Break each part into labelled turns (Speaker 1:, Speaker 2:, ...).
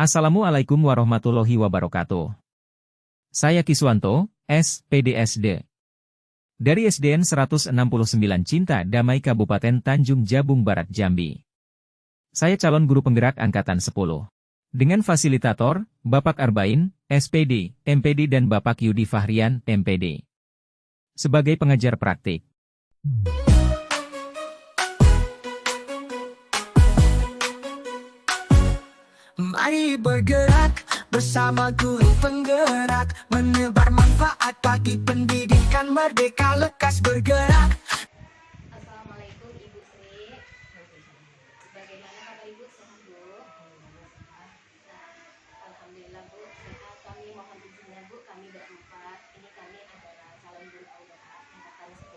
Speaker 1: Assalamualaikum warahmatullahi wabarakatuh. Saya Kiswanto, SPDSD. Dari SDN 169 Cinta Damai Kabupaten Tanjung Jabung Barat Jambi. Saya calon guru penggerak Angkatan 10. Dengan fasilitator, Bapak Arbain, SPD, MPD dan Bapak Yudi Fahrian, MPD. Sebagai pengajar praktik.
Speaker 2: Mari bergerak bersama guru penggerak, menebar manfaat bagi pendidikan merdeka, lekas bergerak.
Speaker 3: Assalamualaikum Ibu Sri. Bagaimana kabar Ibu, sehat Bu? Nah, Alhamdulillah Bu, sehat. Kami mohon izinnya Bu, kami berempat. Ini kami adalah calon guru penggerak Angkatan 10.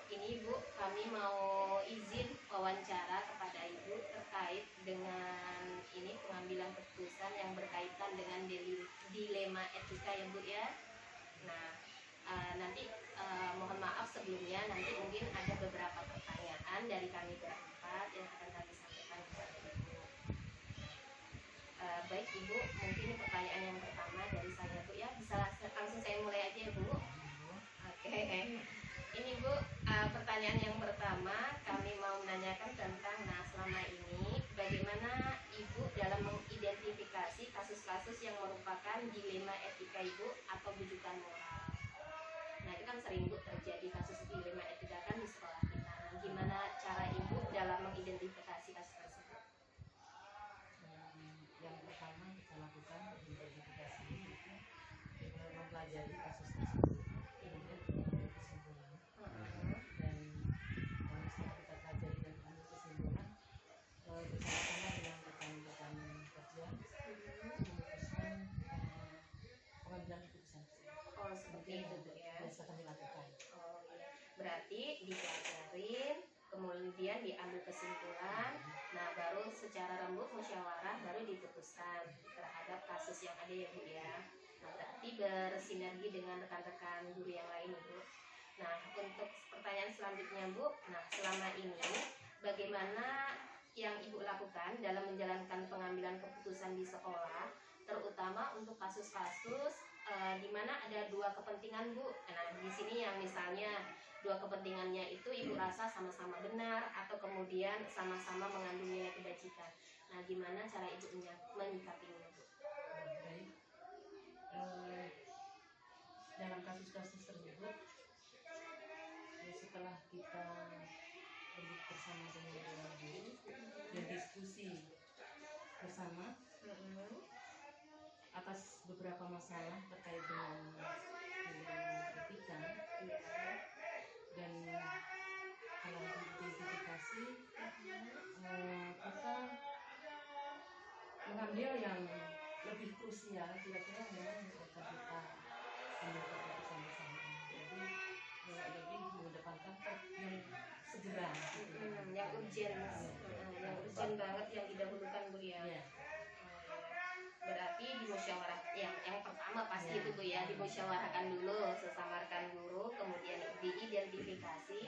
Speaker 3: Ini Bu, kami mau izin wawancara kepada Ibu terkait dengan ini pengambilan keputusan yang berkaitan dengan dilema etika ya Bu ya. Nah, nanti mohon maaf sebelumnya, nanti mungkin ada beberapa pertanyaan dari kami berempat yang akan kami sampaikan kepada Ibu. Baik Ibu, mungkin pertanyaan yang pertama dari saya Bu ya, bisa langsung saya mulai aja ya Bu. Oke. Ini Bu, pertanyaan yang pertama kami mau menanyakan tentang, selama ini bagaimana Ibu dalam mengidentifikasi kasus-kasus yang merupakan dilema etika Ibu atau bujukan moral. Nah, itu kan sering Bu terjadi kasus dilema etika kan di sekolah kita. Nah, gimana cara Ibu dalam mengidentifikasi kasus tersebut?
Speaker 4: Yang pertama kita lakukan identifikasi itu mempelajari kasus tersebut, kemudian mengambil kesimpulan. Dan setelah kita pelajari dan ambil kesimpulan, bersama-sama dengan rekan-rekan kerja memutuskan pengambilan keputusan.
Speaker 3: Oh, seperti itu Bu ya.
Speaker 4: Biasa kami lakukan.
Speaker 3: Oh iya. Berarti dipelajarin, kemudian diambil kesimpulan. Nah, baru secara rembuk musyawarah baru diputuskan terhadap kasus yang ada ya Bu ya. Nah, berarti bersinergi dengan rekan-rekan guru yang lain Bu. Nah, untuk pertanyaan selanjutnya Bu, selama ini bagaimana yang Ibu lakukan dalam menjalankan pengambilan keputusan di sekolah, terutama untuk kasus-kasus di mana ada dua kepentingan Bu. Nah, di sini yang misalnya dua kepentingannya itu Ibu rasa sama-sama benar atau kemudian sama-sama mengandung nilai kebajikan. Nah, gimana cara Ibu menyikapinya Bu?
Speaker 4: Baik. Dalam kasus-kasus tersebut, setelah kita duduk bersama dengan dewan guru dan diskusi bersama atas beberapa masalah terkait dengan etika dan dalam identifikasi, kita mengambil yang lebih krusial, kira-kira memang akan kita ambil keputusan bersama. Jadi lebih mengedepankan yang segera,
Speaker 3: yang urgent, yang urgent banget, yang didahulukan Bu ya. Berarti dimusyawarah yang pertama pasti itu Bu ya, dimusyawarahkan dulu sesama rekan guru, kemudian diidentifikasi,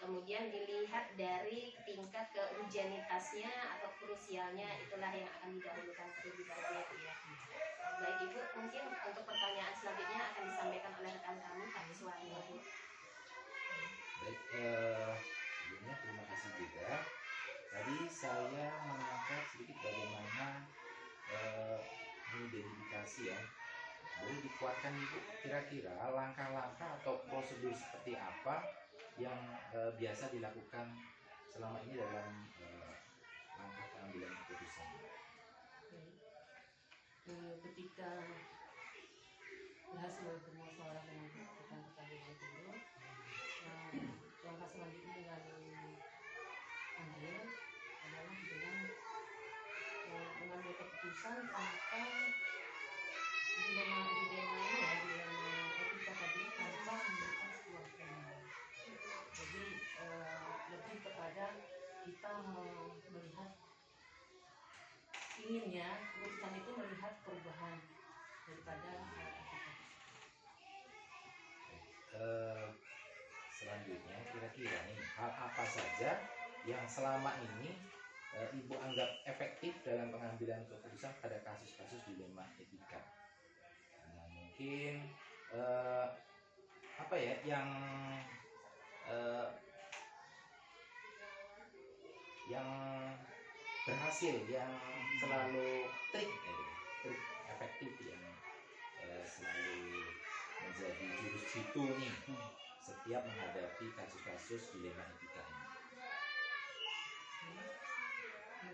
Speaker 3: kemudian dilihat dari tingkat keurgenitasnya atau krusialnya, itulah yang akan didahulukan terlebih dahulu Bu ya. Baik Ibu, mungkin untuk pertanyaan selanjutnya akan disampaikan oleh rekan kami Pak Iswanto Bu.
Speaker 5: Baik, sebelumnya terima kasih juga. Tadi saya menangkap sedikit bagaimana mengidentifikasi ya. Boleh dikuatkan Ibu, kira-kira langkah-langkah atau prosedur seperti apa yang biasa dilakukan selama ini dalam langkah pengambilan keputusan?
Speaker 4: Ketika berhasil bermusyawarah dengan rekan-rekan dewan guru, langkah selanjutnya yang ambil adalah dengan mengambil keputusan tentang dilema etika tadi tanpa memberikan sebuah pilihan. Jadi lebih kepada kita melihat inginnya keputusan itu melihat perubahan daripada etika.
Speaker 5: Selanjutnya kira-kira nih hal apa saja yang selama ini Ibu anggap efektif dalam pengambilan keputusan pada kasus-kasus dilema etika? Nah, mungkin apa ya eh, yang berhasil, yang selalu trik efektif, yang selalu menjadi jurus jitu nih setiap menghadapi kasus-kasus dilema etika ini.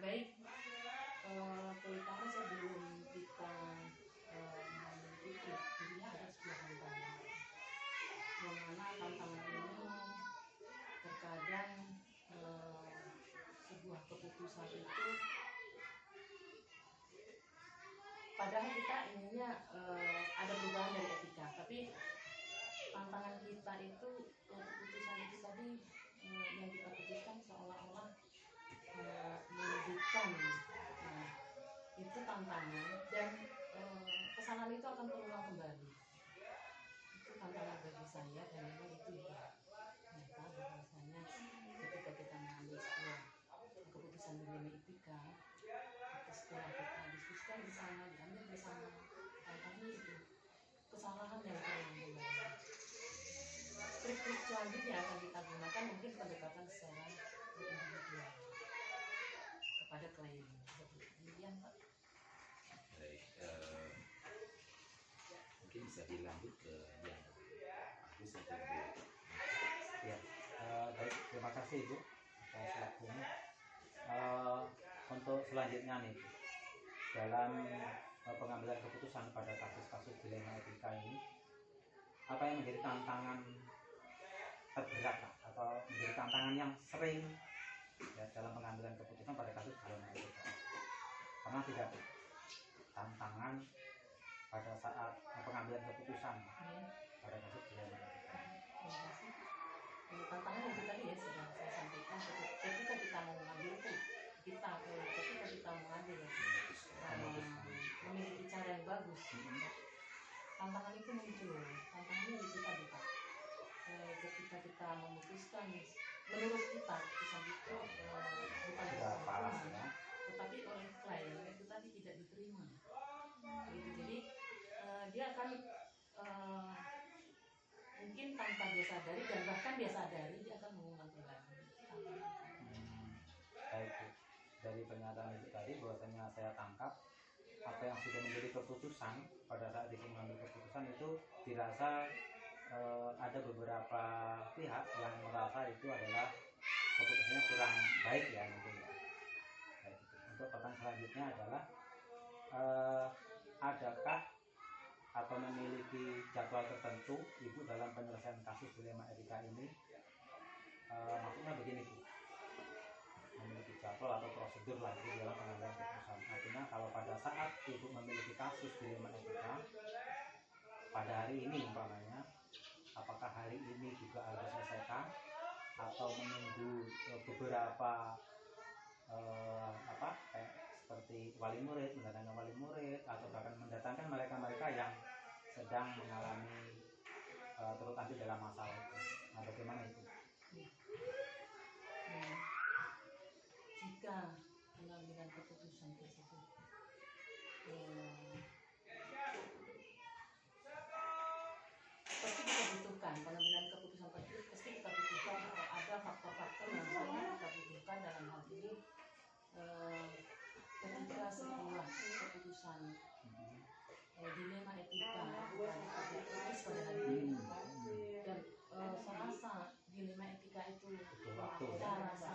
Speaker 4: Baik, terutama sebelum kita mengambil itu, intinya ada sebuah tantangan. Yang mana tantangan ini terkadang sebuah keputusan itu, padahal kita inginnya ada perubahan dari etika, tapi tantangan kita itu keputusan itu tadi yang kita putuskan seolah-olah mewujudkan. Nah, itu tantangan, dan kesalahan itu akan terulang kembali. Itu tantangan bagi saya, dan memang itu ya nyata bahwasanya ketika kita mengambil sebuah keputusan dilema etika, setelah kita diskusikan bersama, diambil bersama, tantangan itu kesalahan yang terulang kembali. Trik-trik selanjutnya akan kita gunakan mungkin pendekatan secara individual kepada klien. Demikian, Pak.
Speaker 5: Baik, mungkin bisa dilanjut ke yang aku sampaikan.
Speaker 6: Ya, baik, terima kasih Ibu atas waktunya. Untuk selanjutnya nih, dalam pengambilan keputusan pada kasus-kasus dilema etika ini, apa yang menjadi tantangan terberat atau menjadi tantangan yang sering ya, dalam pengambilan keputusan pada kasus dilema etika? Pernah tidak tantangan pada saat pengambilan keputusan pada kasus dilema etika?
Speaker 4: Terima kasih. Tantangan itu tadi ya sudah saya sampaikan, ketika kita mau mengambil itu, ketika kita mengambil memiliki cara yang bagus, tantangan itu muncul. Tantangannya di kita juga. Ketika kita memutuskan, menurut kita keputusan itu bukan
Speaker 6: pas ya,
Speaker 4: tetapi oleh klien itu tadi tidak diterima. Gitu. Jadi dia akan mungkin tanpa dia sadari, dan bahkan dia sadari, dia akan mengulang kembali.
Speaker 6: Baik, dari pernyataan itu tadi bahwasanya saya tangkap apa yang sudah menjadi keputusan pada saat Ibu mengambil keputusan itu dirasa ada beberapa pihak yang merasa itu adalah keputusannya kurang baik ya mungkin ya. Baik, untuk pertanyaan selanjutnya adalah adakah atau memiliki jadwal tertentu Ibu dalam penyelesaian kasus dilema etika ini? Maksudnya begini Bu, memiliki jadwal atau prosedur lagi dalam pengambilan keputusan. Artinya kalau pada saat Ibu memiliki kasus dilema etika pada hari ini umpamanya, apakah hari ini juga harus selesaikan atau menunggu beberapa seperti wali murid, mendatangkan wali murid, atau bahkan mendatangkan mereka-mereka yang sedang mengalami turut andil dalam masalah itu. Nah, bagaimana itu?
Speaker 4: Jika pengambilan keputusan tersebut pasti kita butuhkan pengambilan keputusan tersebut, pasti kita butuhkan ada faktor-faktor yang sangat kita butuhkan dalam hal ini. Ketika sebuah keputusan dilema etika diputus pada hari ini, dan saya rasa dilema etika itu kita rasa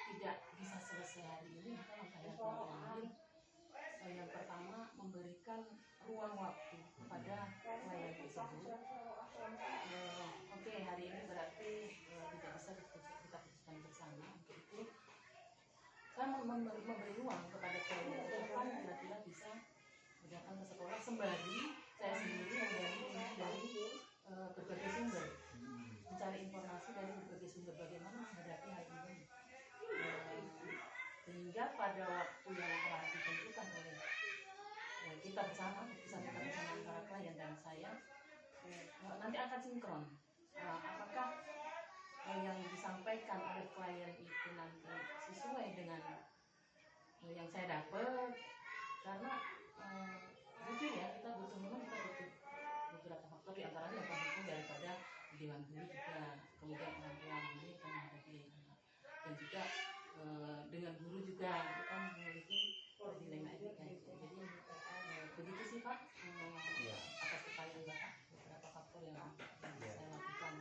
Speaker 4: tidak bisa selesai hari ini, maka langkah yang terakhir yang pertama memberikan ruang waktu kepada klien tersebut. Oke, hari ini berarti tidak bisa kita putuskan bersama. Untuk itu saya memberi ruang kepada klien kapan kira-kira bisa datang ke sekolah, sembari saya sendiri mencari dari berbagai sumber, mencari informasi dari berbagai sumber bagaimana menghadapi hal ini, sehingga pada waktu yang telah ditentukan oleh kita bersama, keputusan kita bersama antara klien dan saya, nanti akan sinkron. Apakah yang disampaikan oleh klien itu nanti sesuai dengan yang saya dapat, karena jujur ya, kita butuh beberapa faktor, di antaranya yang pendukung daripada dewan guru juga, kemudian orang tua ini kan menghadapi anak, dan juga dengan guru juga kita memiliki dilema etika itu. Jadi begitu sih Pak, atas pertanyaan Bapak, beberapa faktor yang saya lakukan.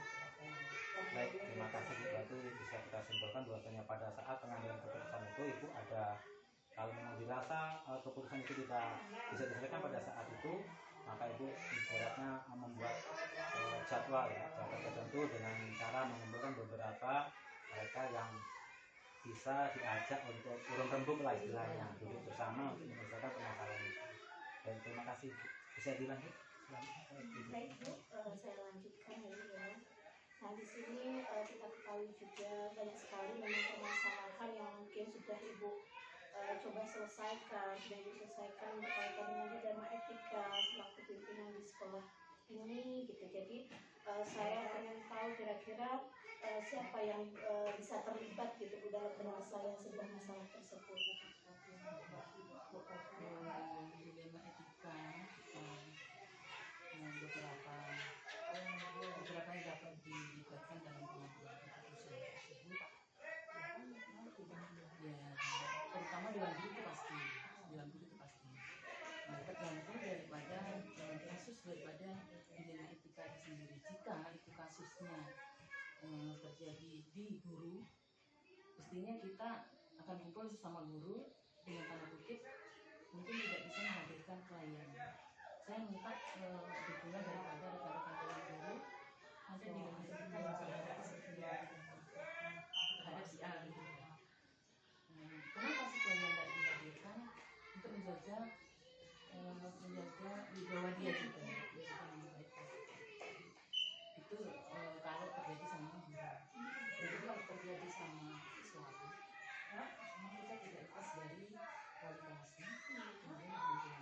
Speaker 6: Baik, terima kasih Bu. Berarti bisa kita simpulkan bahwasanya pada saat pengambilan keputusan itu Ibu ada, kalau memang dirasa keputusan itu tidak bisa diselesaikan pada saat itu, maka Ibu ibaratnya membuat jadwal tertentu dengan cara mengumpulkan beberapa mereka yang bisa diajak untuk urun rembuk lah istilahnya, duduk bersama untuk menyelesaikan permasalahan itu. Dan terima kasih Bu. Bisa dilanjut?
Speaker 7: Baik Bu, saya lanjutkan ya. Nah di sini kita ketahui juga banyak sekali memang permasalahan yang mungkin sudah Ibu coba selesaikan, sudah diselesaikan berkaitan dengan dilema etika selaku pimpinan di sekolah ini gitu. Jadi saya ingin tahu kira-kira siapa yang bisa terlibat gitu Bu dalam penyelesaian sebuah masalah tersebut.
Speaker 4: Dilema etika beberapa yang dapat dilibatkan dalam pengambilan keputusan tersebut, ya terutama dewan guru itu pasti, dewan guru itu pasti tergantung daripada kasus daripada dilema etika itu sendiri. Jika itu kasusnya terjadi di guru, mestinya kita akan kumpul sama guru dengan tanda kutip mungkin tidak bisa menghadirkan klien. Saya minta dukungan daripada rekan-rekan dewan guru ada di dalam etika yang saya hadapi seperti terhadap si A. Kenapa si klien tidak dihadirkan? Untuk menjaga wibawa dia juga, itu kalau terjadi sama guru. Jadi kalau terjadi sama siswa, kita tidak lepas dari wali kelasnya, kemudian kemudian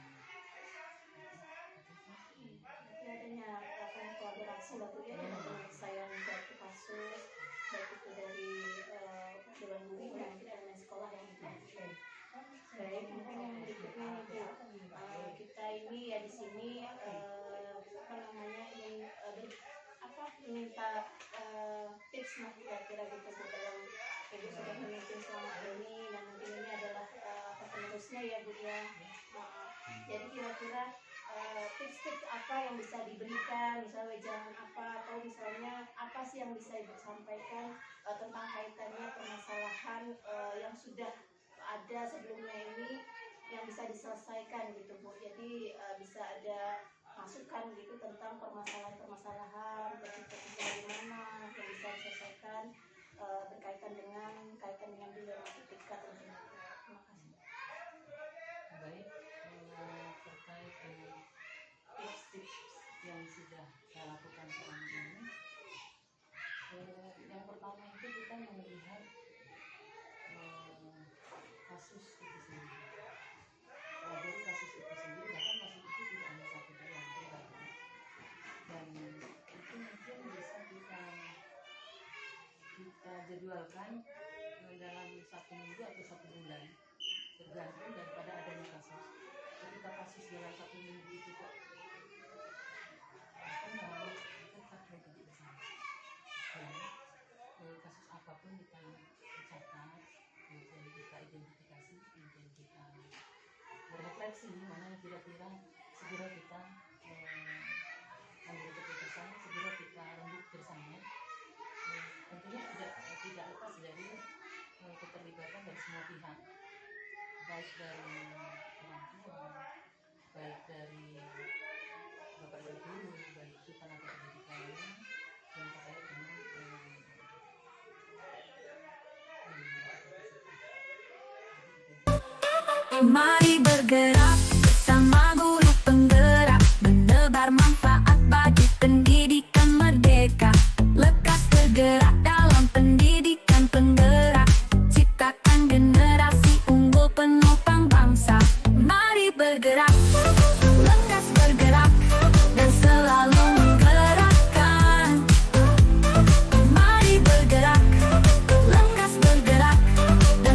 Speaker 7: adanya kolaborasi lah Bu ya dalam penyelesaian suatu kasus, baik itu dari dewan guru dan manajemen sekolah yang baik. Mungkin yang berikutnya nih Bu, kita ini ya di sini ingin meminta tips lah kira-kira gitu Bu, dalam Ibu sudah memimpin selama ini dan mungkin ini adalah penerusnya ya Bu ya. Jadi kira-kira tips-tips apa yang bisa diberikan, misalnya wejangan apa, atau misalnya apa sih yang bisa Ibu sampaikan tentang kaitannya permasalahan yang sudah ada sebelumnya ini yang bisa diselesaikan gitu Bu. Jadi bisa ada masukan gitu tentang permasalahan-permasalahan topik-topik bagaimana yang bisa diselesaikan berkaitan dengan dilema etika tentunya. Terima kasih.
Speaker 4: baik, terkait dengan tips-tips yang sudah saya lakukan selama ini. Yang pertama itu kita melihat kasus itu sendiri. Dari kasus itu sendiri, bahkan kasus itu tidak hanya satu dua yang berbeda, dan itu mungkin bisa kita jadwalkan dalam 1 minggu atau 1 bulan, tergantung daripada adanya kasus. Ketika kasus dalam 1 minggu itu kok kasus apapun kita catat, kemudian kita identifikasi, kemudian kita berefleksi mana yang kira-kira segera kita ambil keputusan, segera kita rembuk bersama. Tentunya tidak lepas dari keterlibatan dari semua pihak, baik dari orang tua, baik dari bapak dan guru, baik itu tenaga pendidikan yang terkait dengan
Speaker 2: Mari bergerak bersama guru penggerak, menebar manfaat bagi pendidikan merdeka. Lekas bergerak dalam pendidikan penggerak, ciptakan generasi unggul penopang bangsa. Mari bergerak, lekas bergerak, dan selalu menggerakkan. Mari bergerak, lekas bergerak, dan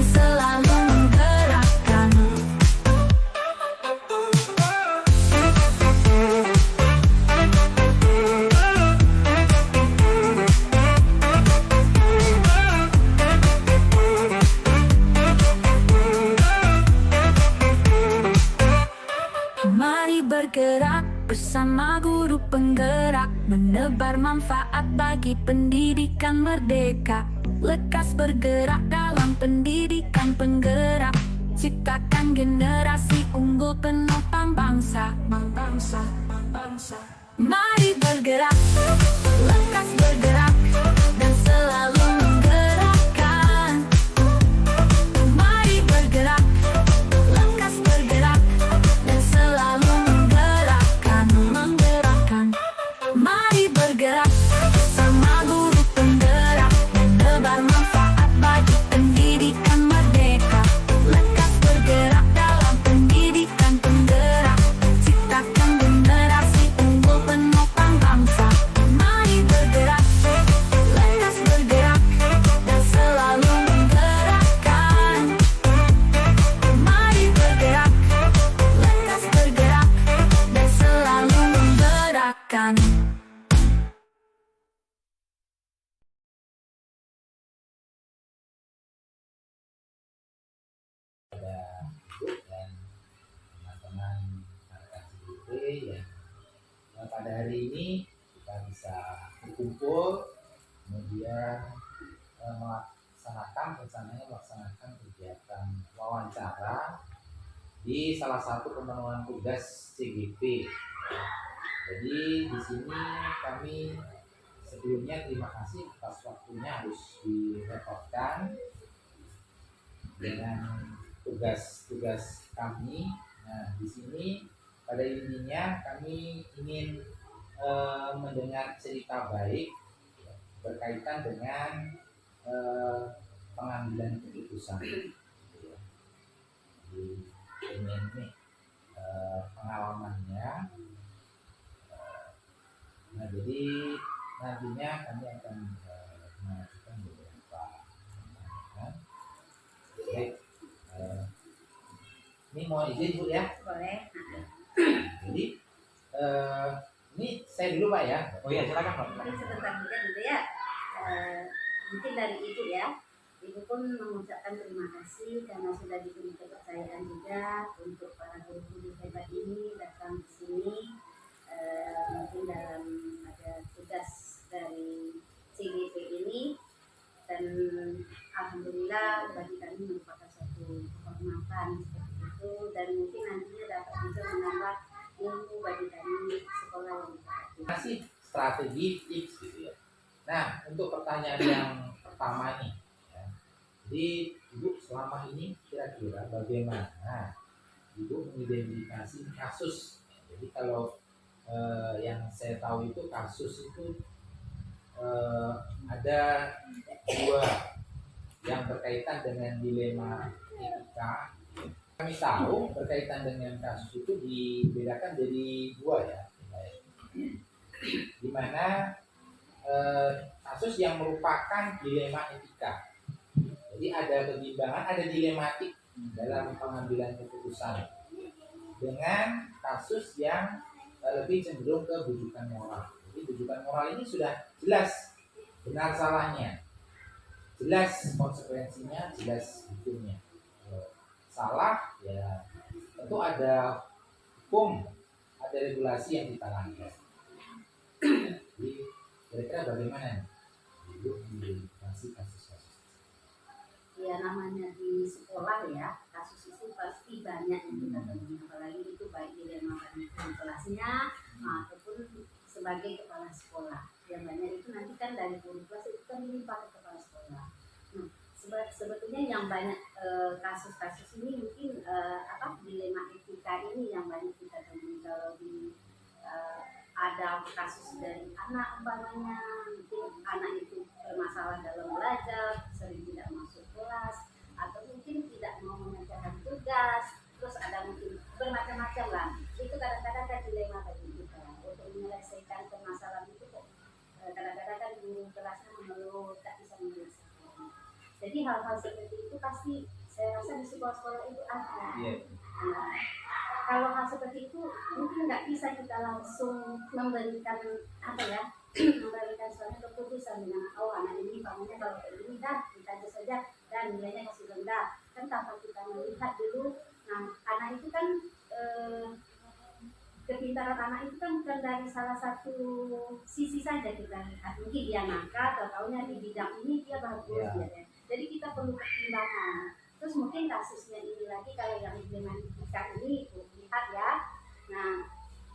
Speaker 2: penggerak, menebar manfaat bagi pendidikan merdeka. Lekas bergerak dalam pendidikan penggerak, ciptakan generasi unggul penopang bangsa. Mari bergerak, lekas bergerak, dan selalu menggerakkan. Mari bergerak, lekas bergerak, dan selalu menggerakkan. Mari bergerak, sama guru penggerak, menebar manfaat bagi pendidikan merdeka. Lekas bergerak dalam pendidikan penggerak, ciptakan generasi unggul penopang bangsa. Mari bergerak, lekas bergerak, dan selalu menggerakkan. Mari bergerak, lekas bergerak, dan selalu menggerakkan.
Speaker 5: Ibu dan teman-teman rekan CGP ya. Pada hari ini kita bisa berkumpul, kemudian melaksanakan kegiatan wawancara di salah satu pemenuhan tugas CGP. Jadi di sini kami sebelumnya terima kasih atas waktunya harus direpotkan dengan tugas-tugas kami. Nah, di sini pada intinya kami ingin mendengar cerita baik berkaitan dengan pengambilan keputusan. Jadi ingin nih pengalamannya. Nah, jadi nantinya kami akan mengajukan beberapa pertanyaan. Baik. Ini mau izin Bu ya?
Speaker 8: Boleh.
Speaker 5: Jadi ini saya dulu Pak ya.
Speaker 6: Oh iya, silakan Pak.
Speaker 8: Mungkin sebentar saja dulu ya. Mungkin dari Ibu ya. Ibu pun mengucapkan terima kasih karena sudah diberi kepercayaan juga untuk para guru-guru hebat ini datang ke sini. Mungkin dalam ada tugas dari CGP ini, dan alhamdulillah bagi kami merupakan suatu kehormatan seperti itu, dan mungkin nantinya dapat bisa menambah ilmu bagi kami sekolah yang
Speaker 5: Kasih strategi tips gitu ya. Nah, untuk pertanyaan yang pertama nih ya. Jadi Ibu selama ini kira-kira bagaimana Ibu mengidentifikasi kasus? Jadi kalau yang saya tahu itu kasus itu ada dua yang berkaitan dengan dilema etika. Kami tahu berkaitan dengan kasus itu dibedakan jadi dua ya, di mana kasus yang merupakan dilema etika. Jadi ada kebimbangan, ada dilematik dalam pengambilan keputusan, dengan kasus yang lebih cenderung ke bujukan moral. Jadi bujukan moral ini sudah jelas benar salahnya, jelas konsekuensinya, jelas hukumnya. Salah ya tentu ada hukum, ada regulasi yang kita langgar. Jadi kira-kira bagaimana nih Ibu mengidentifikasi kasus-kasus?
Speaker 8: ya namanya di sekolah ya, kasus itu pasti banyak yang kita temui, apalagi itu baik dilema bagi kelasnya ataupun sebagai kepala sekolah. Yang banyak itu nanti kan dari guru kelas itu kan dilimpah ke kepala sekolah. Nah, sebetulnya yang banyak kasus-kasus ini mungkin dilema etika ini yang banyak kita temui. Kalau di ada kasus dari anak umpamanya, mungkin anak itu bermasalah dalam belajar, sering tidak masuk kelas, atau mungkin tidak mau mengerjakan tugas, terus ada mungkin bermacam-macam lah. Itu kadang-kadang kan dilema bagi kita untuk menyelesaikan permasalahan itu kok kadang-kadang kan guru kelasnya mengeluh tak bisa menyelesaikan. Jadi hal-hal seperti itu pasti saya rasa di sekolah-sekolah itu ada. Nah, kalau hal seperti itu mungkin nggak bisa kita langsung memberikan memberikan suatu keputusan dengan anak ini pamannya kalau kayak gini dah kita aja saja dan nilainya masih rendah, kan tanpa kita melihat dulu. Nah, anak itu kan kepintaran anak itu kan bukan dari salah satu sisi saja kita lihat. Mungkin dia nakal atau taunya di bidang ini dia bagus
Speaker 5: Iya.
Speaker 8: ya. Jadi kita perlu pertimbangan. Terus mungkin kasusnya ini lagi kalau yang dilematika ini lihat ya. Nah,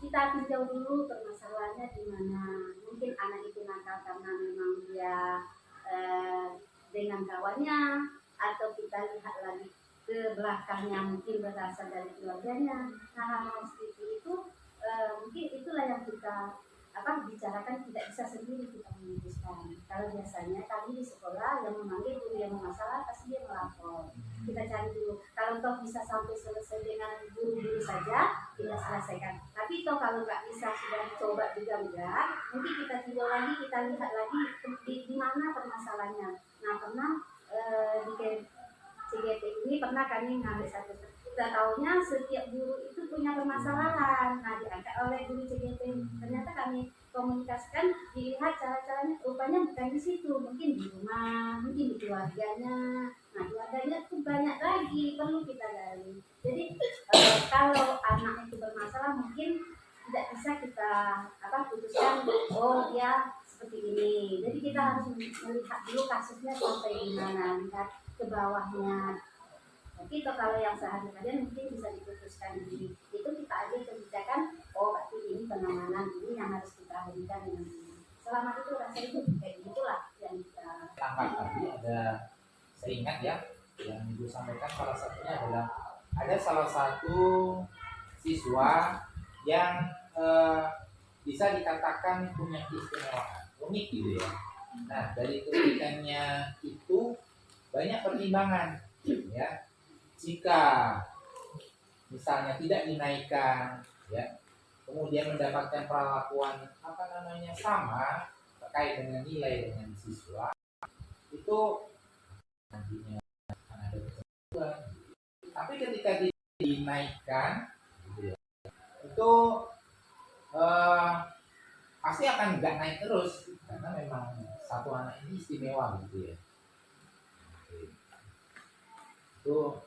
Speaker 8: kita tinjau dulu permasalahannya di mana. Mungkin anak itu nakal karena memang dia dengan kawannya, atau kita lihat lagi ke belakangnya mungkin berasal dari keluarganya. Nah, hal-hal seperti itu mungkin itulah yang kita bicarakan, tidak bisa sendiri kita memutuskan. Kalau biasanya kami di sekolah yang memanggil guru yang bermasalah pasti dia melapor. Kita cari dulu. Kalau toh bisa sampai selesai dengan guru-guru saja, kita selesaikan. Tapi toh kalau nggak bisa sudah coba juga enggak, mungkin kita tinjau lagi, kita lihat lagi di mana permasalahannya. Nah, pernah di CGT ini pernah kami ngambil satu, kita tahunya setiap guru itu punya permasalahan. Nah, diangkat oleh guru CGT, ternyata kami komunikasikan, dilihat cara-caranya, rupanya bukan di situ, mungkin di rumah, mungkin di keluarganya. Nah, keluarganya itu banyak lagi perlu kita gali. Jadi kalau anak itu bermasalah mungkin tidak bisa kita putuskan, oh dia seperti ini. Jadi kita harus melihat dulu kasusnya sampai di mana, lihat ke bawahnya. Tapi kalau yang sehari-hari mungkin bisa diputuskan di itu, kita ambil kebijakan, oh berarti ini penanganan ini yang harus kita berikan dengan ini. Selama itu rasanya itu kayak gitulah yang kita
Speaker 5: Tangkap tadi ada, saya ingat ya, yang Ibu sampaikan salah satunya adalah ada salah satu siswa yang bisa dikatakan punya keistimewaan unik gitu ya. Nah, dari keunikannya itu banyak pertimbangan ya. Jika misalnya tidak dinaikkan ya, kemudian mendapatkan perlakuan sama terkait dengan nilai dengan siswa, itu nantinya akan ada ketentuan. Tapi ketika dinaikkan gitu ya, itu pasti akan nggak naik terus karena memang satu anak ini istimewa gitu ya. Itu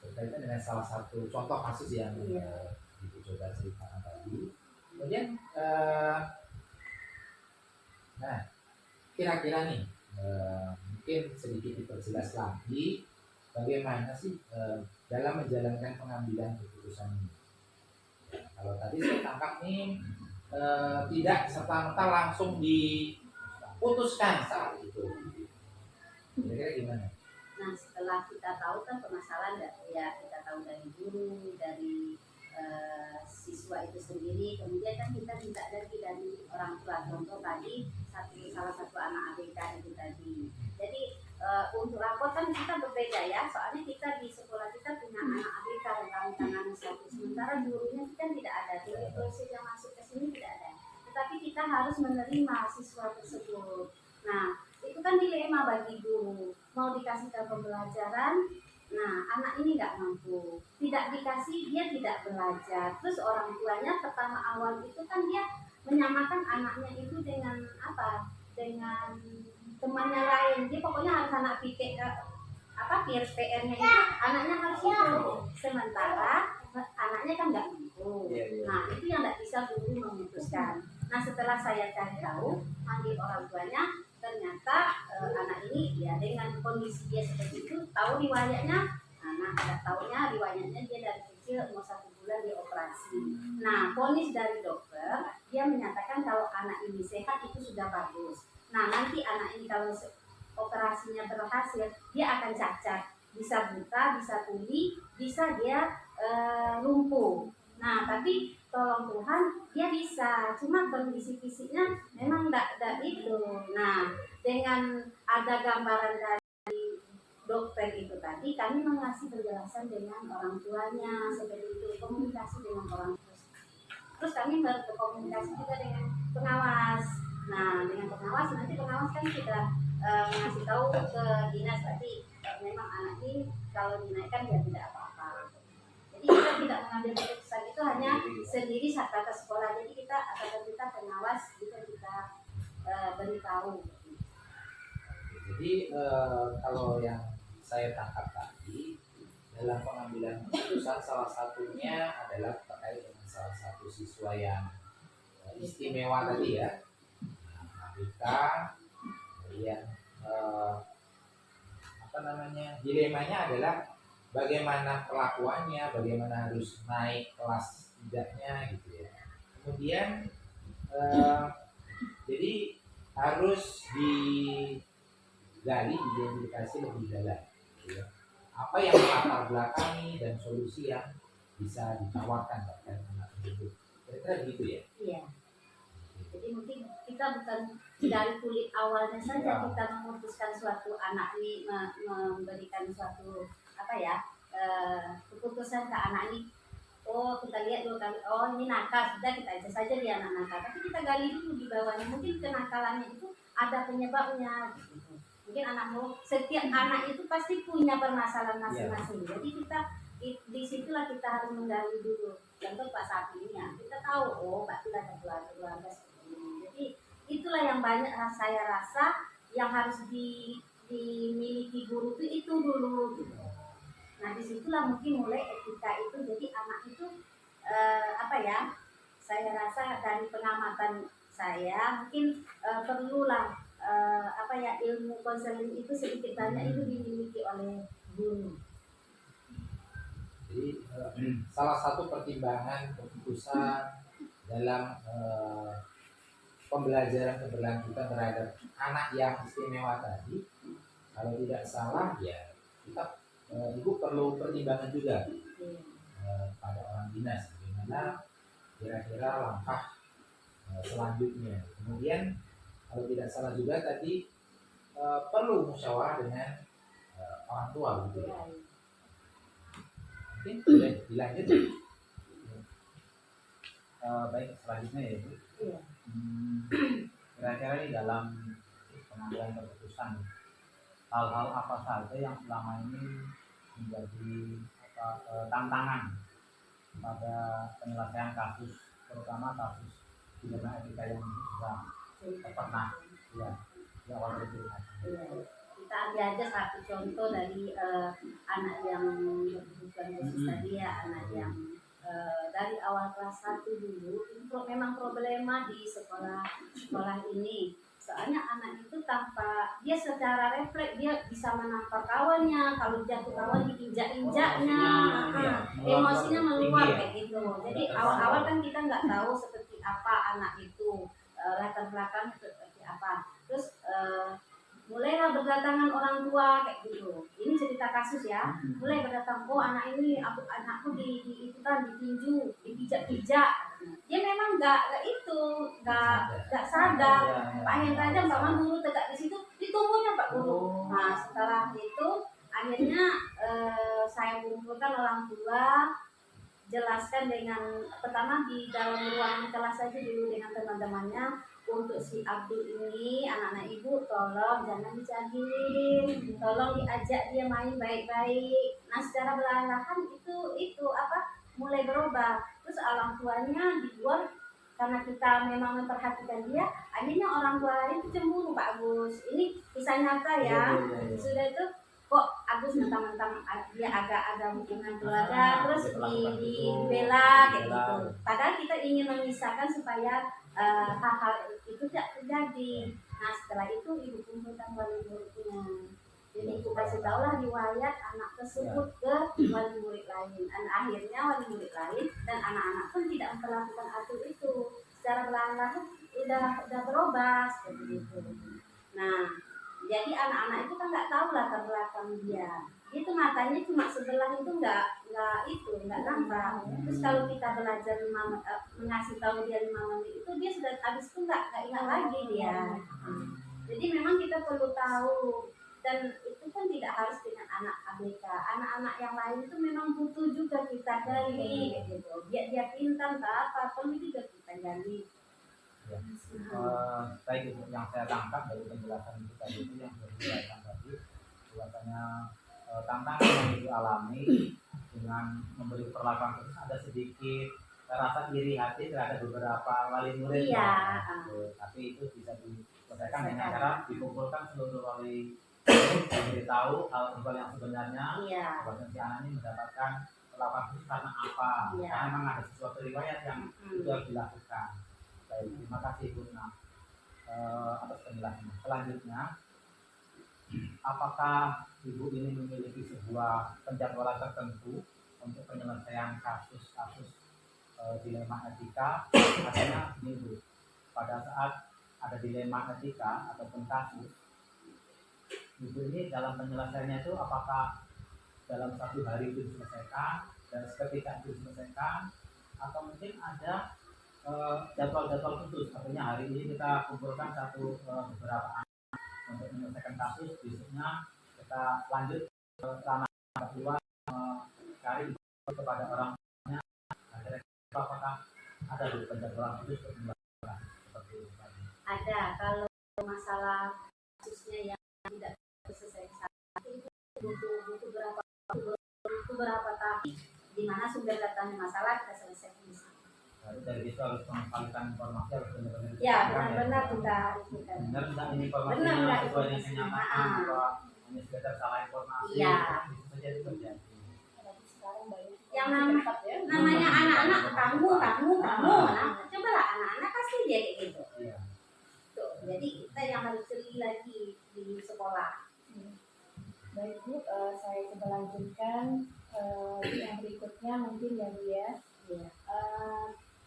Speaker 5: berkaitan dengan salah satu contoh kasus yang Ibu coba ceritakan tadi. Kemudian nah, kira-kira nih mungkin sedikit diperjelas lagi bagaimana sih dalam menjalankan pengambilan keputusan ini. Kalau tadi saya tangkap nih tidak serta-merta langsung diputuskan saat itu. Kira-kira gimana?
Speaker 8: Nah, setelah kita tahu kan permasalahan, ya kita tahu dari guru, dari siswa itu sendiri, kemudian kan kita minta lagi dari orang tua. Contoh tadi salah satu anak ABK itu tadi. Jadi untuk lapor kan kita berbeda ya, soalnya kita di sekolah kita punya anak ABK yang kami tangani satu, sementara gurunya kan tidak ada, jadi proses yang masuk ke sini tidak ada. Tetapi kita harus menerima siswa tersebut. Nah, itu kan dilema bagi guru, mau dikasihkan pembelajaran, nah anak ini nggak mampu, tidak dikasih dia tidak belajar. Terus orang tuanya pertama awal itu kan dia menyamakan anaknya itu dengan dengan temannya lain, dia pokoknya harus anak PR-nya itu anaknya harus itu, sementara anaknya kan nggak mampu. Nah, itu yang nggak bisa guru memutuskan. Nah, setelah saya cari tahu, panggil orang tuanya, ternyata anak ini ya dengan kondisi dia seperti itu, tahu riwayatnya, anak ada tahunya riwayatnya dia dari kecil umur 1 bulan dioperasi. Nah, vonis dari dokter dia menyatakan kalau anak ini sehat itu sudah bagus. Nah, nanti anak ini kalau operasinya berhasil, dia akan cacat, bisa buta, bisa tuli, bisa dia lumpuh. Nah, tapi tolong Tuhan dia bisa, cuma kondisi fisiknya memang tidak itu. Nah, dengan ada gambaran dari dokter itu tadi, kami mengasih penjelasan dengan orang tuanya seperti itu, komunikasi dengan orang tua. Terus kami berkomunikasi juga dengan pengawas. Nah, dengan pengawas nanti pengawas kan sudah mengasih tahu ke dinas tadi, memang anak ini kalau dinaikkan ya tidak apa-apa. Jadi kita tidak mengambil keputusan itu hanya sendiri saat ke sekolah. Jadi kita pengawas juga kita beritahu.
Speaker 5: Jadi kalau yang saya tangkap tadi dalam pengambilan keputusan salah satunya adalah terkait dengan salah satu siswa yang istimewa tadi ya, ABK. Kemudian dilemanya adalah bagaimana kelakuannya, bagaimana harus naik kelas tidaknya gitu ya. Kemudian jadi harus digali, diidentifikasi lebih dalam gitu ya. Apa yang melatar belakangi dan solusi yang bisa ditawarkan terkait anak tersebut. Kira-kira begitu ya?
Speaker 8: Iya. Jadi mungkin kita bukan dari kulit awalnya saja kita memutuskan suatu anak ini memberikan suatu keputusan ke anak ini. Oh, kita lihat dulu kali, oh ini nakal, sudah kita aja saja dia anak nakal. Tapi kita gali dulu di bawahnya, mungkin kenakalannya itu ada penyebabnya. Mungkin setiap anak itu pasti punya permasalahan masing-masing. Jadi disitulah kita harus menggali dulu. Contoh Pak Sapi ini ya, kita tahu, oh Pak kita ada keluarga seperti ini. Jadi itulah yang banyak saya rasa yang harus dimiliki guru itu dulu. Gitu. Nah disitulah mungkin mulai etika itu. Jadi anak itu saya rasa dari pengamatan saya mungkin perlulah ilmu konseling itu sedikit banyak itu dimiliki oleh guru.
Speaker 5: Jadi salah satu pertimbangan keputusan dalam pembelajaran keberlanjutan terhadap anak yang istimewa tadi, kalau tidak salah ya kita ibu perlu pertimbangan juga pada orang dinas bagaimana kira-kira langkah selanjutnya. Kemudian kalau tidak salah juga tadi perlu musyawarah dengan orang tua gitu ya. Mungkin boleh dilanjut.
Speaker 6: Baik, selanjutnya ya Bu. Kira-kira di dalam pengambilan keputusan hal-hal apa saja yang selama ini menjadi tantangan pada penyelesaian kasus, terutama kasus pidana etika yang sudah pernah yang awal diberikan.
Speaker 8: Kita ambil aja satu contoh dari anak yang berkebutuhan khusus tadi ya, anak yang dari awal kelas 1 dulu itu memang problema di sekolah ini. Soalnya anak itu tanpa dia secara refleks dia bisa menampar kawannya, kalau jatuh kawan diinjak-injaknya, emosinya meluap kayak gitu. Jadi awal-awal kan kita nggak tahu seperti apa anak itu, latar belakang seperti apa. Terus mulailah berdatangan orang tua kayak gitu. Ini cerita kasus ya. Mulai berdatang, oh anakku ditinju, dipijak-pijak. Dia memang nggak sadar. Pak Hendra aja Mbak Man guru tegak di situ, ditunggunya Pak Guru. Nah setelah itu akhirnya saya kumpulkan orang tua, jelaskan dengan pertama di dalam ruangan kelas saja dulu dengan teman-temannya. Untuk si Abdul ini anak-anak ibu tolong jangan dijahilin, tolong diajak dia main baik-baik. Nah secara perlahan-lahan itu mulai berubah. Terus orang tuanya di luar karena kita memang memperhatikan dia, akhirnya orang tua lain itu cemburu Pak Agus. Ini kisah nyata ya. Sudah itu kok Agus mentang-mentang dia agak ada hubungan keluarga terus dibela kayak gitu. Padahal kita ingin memisahkan supaya hal-hal itu tidak terjadi. Nah setelah itu ibu kumpulkan wali muridnya. Jadi ibu kasih tahulah riwayat anak tersebut ke wali murid lain. Dan akhirnya wali murid lain dan anak-anak pun tidak memperlakukan atur itu. Secara perlahan-lahan udah berubah seperti itu. Nah jadi anak-anak itu kan nggak tahu latar belakang dia. Itu matanya cuma sebelah itu nggak nampak. Terus kalau kita belajar mengasih tahu dia 5 menit itu dia sudah habis itu nggak ingat lagi dia. Jadi memang kita perlu tahu dan itu kan tidak harus dengan anak ABK. Anak-anak yang lain itu memang butuh juga kita gali gitu. Dia pintar apa perlu juga kita gali.
Speaker 6: Baik itu yang saya tangkap dari penjelasan itu tadi itu yang dijelaskan tadi bahwasanya tantangan yang dialami dengan memberi perlakuan khusus ada sedikit rasa iri hati terhadap beberapa wali murid.
Speaker 8: Iya.
Speaker 6: Tapi itu bisa selesaikan dengan cara dikumpulkan seluruh wali diberitahu hal yang sebenarnya
Speaker 8: Iya.
Speaker 6: bahwa si anak ini mendapatkan perlakuan khusus karena apa.
Speaker 8: Iya.
Speaker 6: Karena memang ada sesuatu riwayat yang itu harus dilakukan. Baik, terima kasih Bu Nina atas penjelasannya. Selanjutnya, apakah Ibu ini memiliki sebuah penjadwalan tertentu untuk penyelesaian kasus-kasus dilema etika? Artinya begini Bu, pada saat ada dilema etika ataupun kasus, Ibu ini dalam penyelesaiannya itu apakah dalam 1 hari itu diselesaikan dan seketika itu diselesaikan, atau mungkin ada jadwal-jadwal khusus, artinya hari ini kita kumpulkan beberapa anak untuk menyelesaikan kasus, besoknya kita lanjut ke ranah kedua cari kepada orang tuanya. Akhirnya apakah ada penjadwalan khusus untuk melakukan seperti itu?
Speaker 8: Ada. Kalau masalah kasusnya yang tidak diselesaikan itu butuh berapa tahun, di mana sumber datanya masalah kita selesaikan di sana.
Speaker 6: Dari itu harus mengembalikan informasi, harus benar-benar
Speaker 8: Ya, benar-benar kita
Speaker 6: benar tidak ini informasinya
Speaker 8: benar nggak
Speaker 6: sesuai dengan
Speaker 8: informasi.
Speaker 6: kenyataan atau hanya sekedar salah informasi.
Speaker 8: Iya.
Speaker 6: Itu saja itu terjadi.
Speaker 7: Sekarang banyak
Speaker 8: Yang
Speaker 7: cepat ya.
Speaker 8: namanya anak-anak kamu. Nah, cobalah anak-anak kasih dia kayak gitu.
Speaker 6: Iya.
Speaker 8: Tuh, jadi kita yang harus teliti lagi di sekolah.
Speaker 7: Baik Bu, saya coba lanjutkan yang berikutnya mungkin ya Bu ya.
Speaker 8: Iya.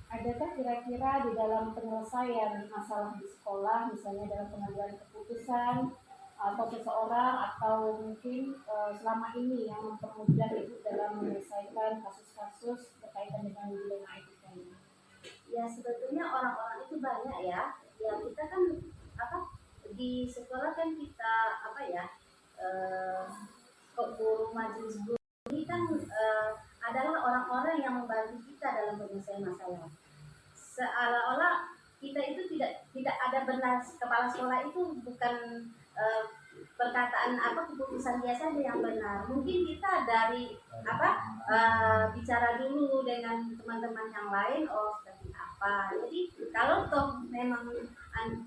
Speaker 7: Adakah kira-kira di dalam penyelesaian masalah di sekolah, misalnya dalam pengambilan keputusan atau seseorang, atau mungkin selama ini yang mempermudah Ibu dalam menyelesaikan kasus-kasus berkaitan dengan dilema etika ini?
Speaker 8: Ya sebetulnya orang-orang itu banyak ya. Ya kita kan di sekolah kan kita guru majelis guru ini kan adalah orang-orang yang membantu kita dalam penyelesaian masalah. Seolah-olah kita itu tidak ada benar, kepala sekolah itu bukan perkataan keputusan dia saja yang benar. Mungkin kita dari bicara dulu dengan teman-teman yang lain, seperti apa. Jadi kalau toh memang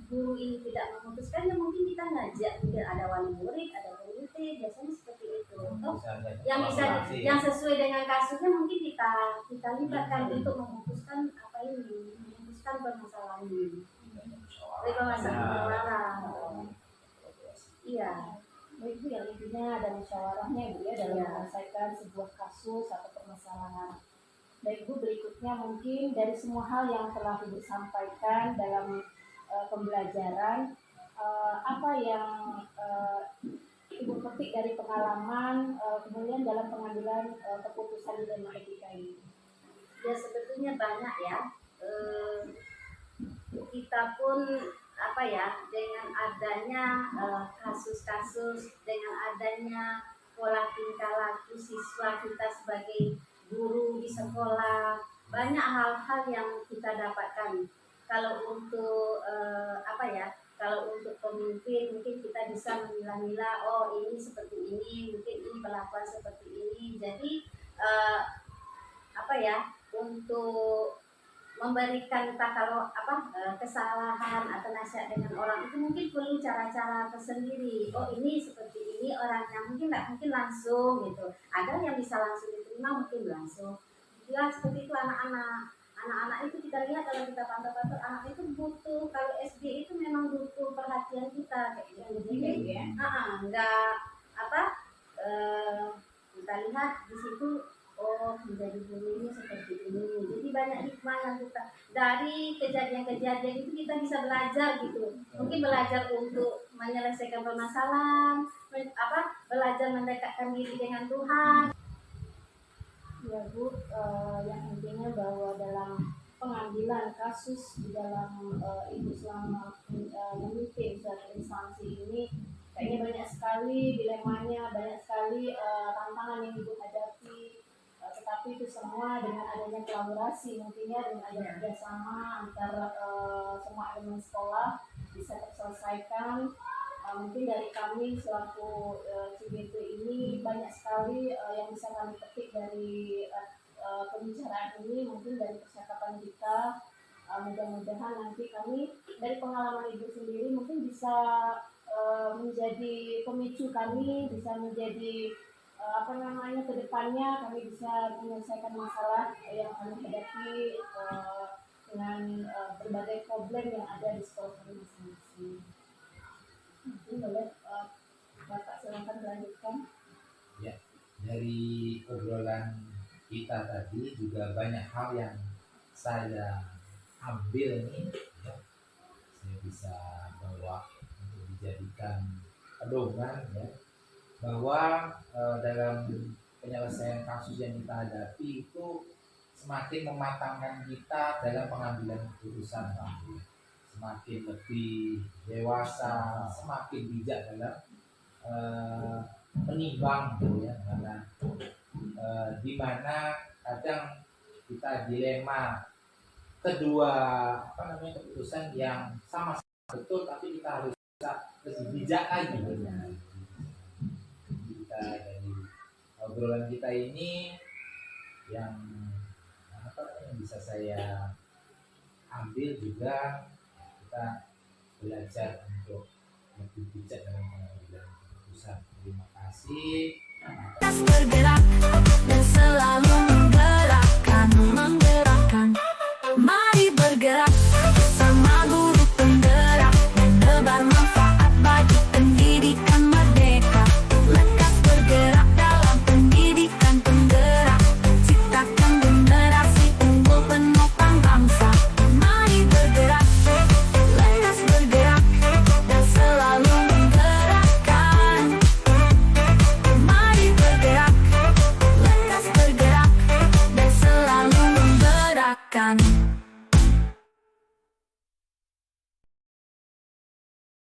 Speaker 8: guru ini tidak memutuskan, ya mungkin kita ngajak, mungkin ada wali murid, ada komite, biasanya seperti itu. Toh yang sesuai dengan kasusnya mungkin kita libatkan untuk memutuskan memutuskan permasalahan ini. Permasalahan. Iya.
Speaker 7: Baik Bu, yang intinya ada musyawarahnya Bu ya dalam menyelesaikan sebuah kasus atau permasalahan. Baik Bu, berikutnya mungkin dari semua hal yang telah Ibu sampaikan dalam pembelajaran, apa yang Ibu petik dari pengalaman kemudian dalam pengambilan keputusan dilema etika ini?
Speaker 8: Ya sebetulnya banyak ya. Kita pun dengan adanya kasus-kasus, dengan adanya pola tingkah laku siswa kita sebagai guru di sekolah, banyak hal-hal yang kita dapatkan. Kalau untuk kalau untuk pemimpin mungkin kita bisa memilah-milah, ini seperti ini, mungkin ini perlakuan seperti ini. Jadi untuk memberikan kesalahan atau nasihat dengan orang itu mungkin perlu cara-cara tersendiri. Ini seperti ini orangnya, mungkin langsung gitu. Ada yang bisa langsung diterima, mungkin langsung. Ya seperti itu anak-anak itu kita lihat, kalau kita pantau-pantau anak itu butuh, kalau SD itu memang butuh perhatian kita kayak gitu. Jadi kita lihat di situ, menjadi guru ini seperti ini. Jadi banyak hikmah yang kita dari kejadian-kejadian itu kita bisa belajar gitu. Mungkin belajar untuk menyelesaikan permasalahan, belajar mendekatkan diri dengan Tuhan.
Speaker 7: Ya Bu, yang intinya bahwa dalam pengambilan kasus di dalam Ibu selama memimpin suatu instansi ini, kayaknya banyak sekali dilemanya, banyak sekali tantangan yang Ibu hadapi. Tetapi itu semua dengan adanya kolaborasi, mungkinnya dengan adanya kerjasama antara semua elemen sekolah bisa terselesaikan. Mungkin dari kami selaku CBT ini banyak sekali yang bisa kami petik dari pembicaraan ini, mungkin dari percakapan kita mudah-mudahan nanti kami dari pengalaman ibu sendiri mungkin bisa menjadi pemicu kami, bisa menjadi kedepannya kami bisa menyelesaikan masalah yang kami hadapi dengan berbagai problem yang ada di sekolah kami masing-masing. Mungkin boleh Bapak silakan melanjutkan.
Speaker 5: Ya, dari obrolan kita tadi juga banyak hal yang saya ambil nih, ya. Saya bisa bawa untuk dijadikan pedoman, ya, bahwa dalam penyelesaian kasus yang kita hadapi itu semakin mematangkan kita dalam pengambilan keputusan, semakin lebih dewasa, semakin bijak dalam menimbang, gitu ya, karena di mana kadang kita dilema kedua keputusan yang sama betul, tapi kita harus lebih bijak lagi. Kita dari obrolan kita ini yang bisa saya ambil juga, kita belajar untuk lebih bijak dalam pengambilan keputusan. Terima kasih.
Speaker 2: Bergerak dan selalu